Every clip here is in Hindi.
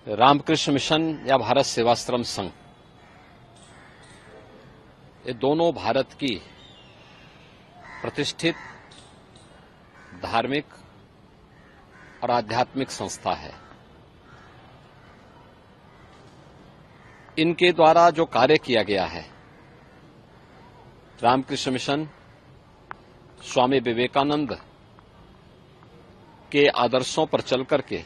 रामकृष्ण मिशन या भारत सेवाश्रम संघ, ये दोनों भारत की प्रतिष्ठित धार्मिक और आध्यात्मिक संस्था है। इनके द्वारा जो कार्य किया गया है, रामकृष्ण मिशन स्वामी विवेकानंद के आदर्शों पर चलकर के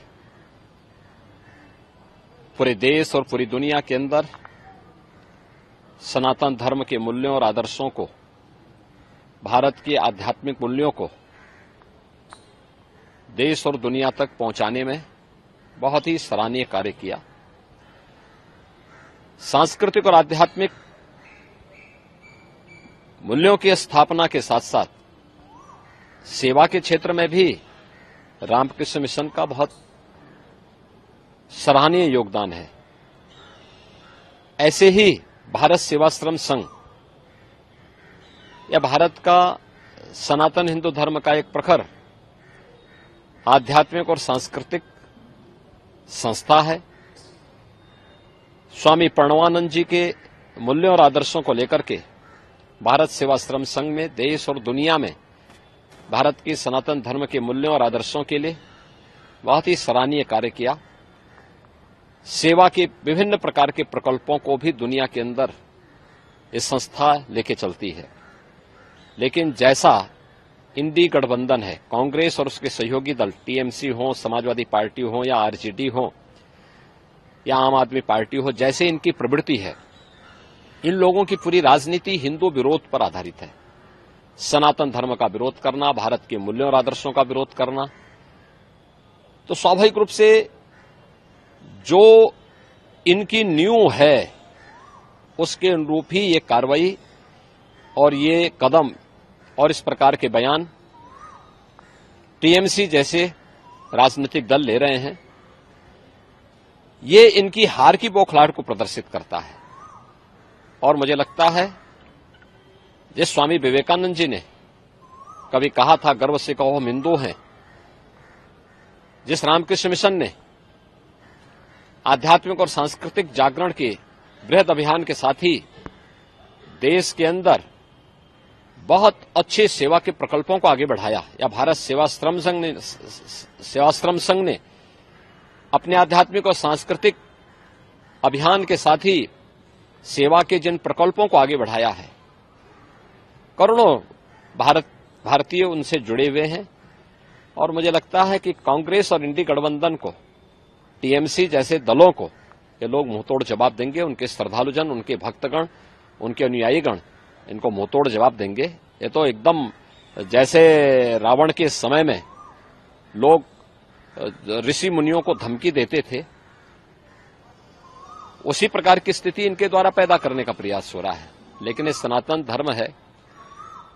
पूरे देश और पूरी दुनिया के अंदर सनातन धर्म के मूल्यों और आदर्शों को, भारत के आध्यात्मिक मूल्यों को देश और दुनिया तक पहुंचाने में बहुत ही सराहनीय कार्य किया। सांस्कृतिक और आध्यात्मिक मूल्यों की स्थापना के साथ साथ सेवा के क्षेत्र में भी रामकृष्ण मिशन का बहुत सराहनीय योगदान है। ऐसे ही भारत सेवाश्रम संघ या भारत का सनातन हिंदू धर्म का एक प्रखर आध्यात्मिक और सांस्कृतिक संस्था है। स्वामी प्रणवानंद जी के मूल्यों और आदर्शों को लेकर के भारत सेवाश्रम संघ में देश और दुनिया में भारत के सनातन धर्म के मूल्यों और आदर्शों के लिए बहुत ही सराहनीय कार्य किया। सेवा के विभिन्न प्रकार के प्रकल्पों को भी दुनिया के अंदर ये संस्था लेके चलती है। लेकिन जैसा इंडी गठबंधन है, कांग्रेस और उसके सहयोगी दल टीएमसी हो, समाजवादी पार्टी हो या आरजेडी हो या आम आदमी पार्टी हो, जैसे इनकी प्रवृत्ति है, इन लोगों की पूरी राजनीति हिंदू विरोध पर आधारित है। सनातन धर्म का विरोध करना, भारत के मूल्यों और आदर्शों का विरोध करना। तो स्वाभाविक रूप से जो इनकी नींव है उसके अनुरूप ही ये कार्रवाई और ये कदम और इस प्रकार के बयान टीएमसी जैसे राजनीतिक दल ले रहे हैं। ये इनकी हार की बौखलाहट को प्रदर्शित करता है। और मुझे लगता है जिस स्वामी विवेकानंद जी ने कभी कहा था, गर्व से कहो हम हिंदू हैं, जिस रामकृष्ण मिशन ने आध्यात्मिक और सांस्कृतिक जागरण के बृहद अभियान के साथ ही देश के अंदर बहुत अच्छे सेवा के प्रकल्पों को आगे बढ़ाया, या भारत सेवाश्रम संघ ने अपने आध्यात्मिक और सांस्कृतिक अभियान के साथ ही सेवा के जिन प्रकल्पों को आगे बढ़ाया है, करोड़ों भारतीय उनसे जुड़े हुए हैं। और मुझे लगता है कि कांग्रेस और इंडी गठबंधन को, टीएमसी जैसे दलों को ये लोग मुंहतोड़ जवाब देंगे। उनके श्रद्धालुजन, उनके भक्तगण, उनके अनुयायीगण इनको मुंहतोड़ जवाब देंगे। ये तो एकदम जैसे रावण के समय में लोग ऋषि मुनियों को धमकी देते थे, उसी प्रकार की स्थिति इनके द्वारा पैदा करने का प्रयास हो रहा है। लेकिन ये सनातन धर्म है,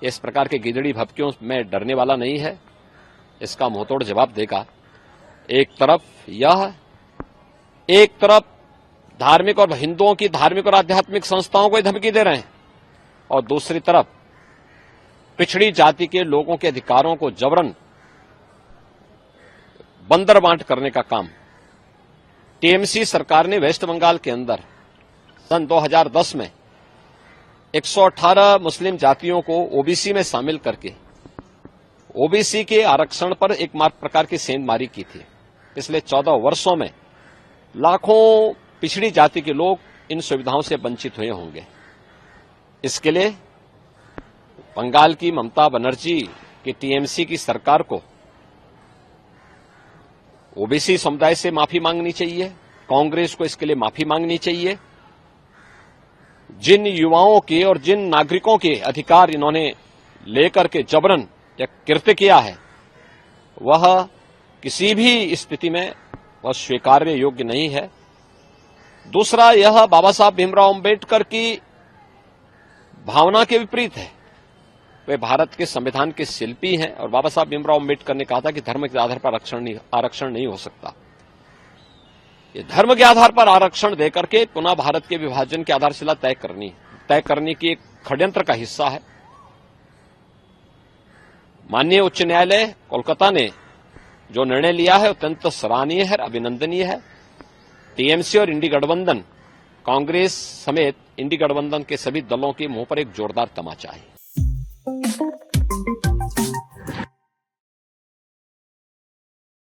इस प्रकार के गिदड़ी भपकियों में डरने वाला नहीं है, इसका मुंहतोड़ जवाब देगा। एक तरफ धार्मिक और हिंदुओं की धार्मिक और आध्यात्मिक संस्थाओं को धमकी दे रहे हैं, और दूसरी तरफ पिछड़ी जाति के लोगों के अधिकारों को जबरन बंदर बांट करने का काम टीएमसी सरकार ने वेस्ट बंगाल के अंदर सन 2010 में 118 मुस्लिम जातियों को ओबीसी में शामिल करके ओबीसी के आरक्षण पर एक प्रकार की सेंधमारी की थी। पिछले 14 वर्षों में लाखों पिछड़ी जाति के लोग इन सुविधाओं से वंचित हुए होंगे। इसके लिए बंगाल की ममता बनर्जी की टीएमसी की सरकार को ओबीसी समुदाय से माफी मांगनी चाहिए, कांग्रेस को इसके लिए माफी मांगनी चाहिए। जिन युवाओं के और जिन नागरिकों के अधिकार इन्होंने लेकर के जबरन या कृत्य किया है, वह किसी भी स्थिति में वह स्वीकार्य योग्य नहीं है। दूसरा, यह बाबा साहब भीमराव अंबेडकर की भावना के विपरीत है। वे भारत के संविधान के शिल्पी हैं, और बाबा साहब भीमराव अंबेडकर ने कहा था कि धर्म के आधार पर आरक्षण नहीं हो सकता। ये धर्म के आधार पर आरक्षण देकर के पुनः भारत के विभाजन की आधारशिला तय करने की एक षड्यंत्र का हिस्सा है। माननीय उच्च न्यायालय कोलकाता ने जो निर्णय लिया है अत्यंत सराहनीय है, अभिनंदनीय है। टीएमसी और इंडी गठबंधन कांग्रेस समेत इंडी गठबंधन के सभी दलों के मुंह पर एक जोरदार तमाचा है।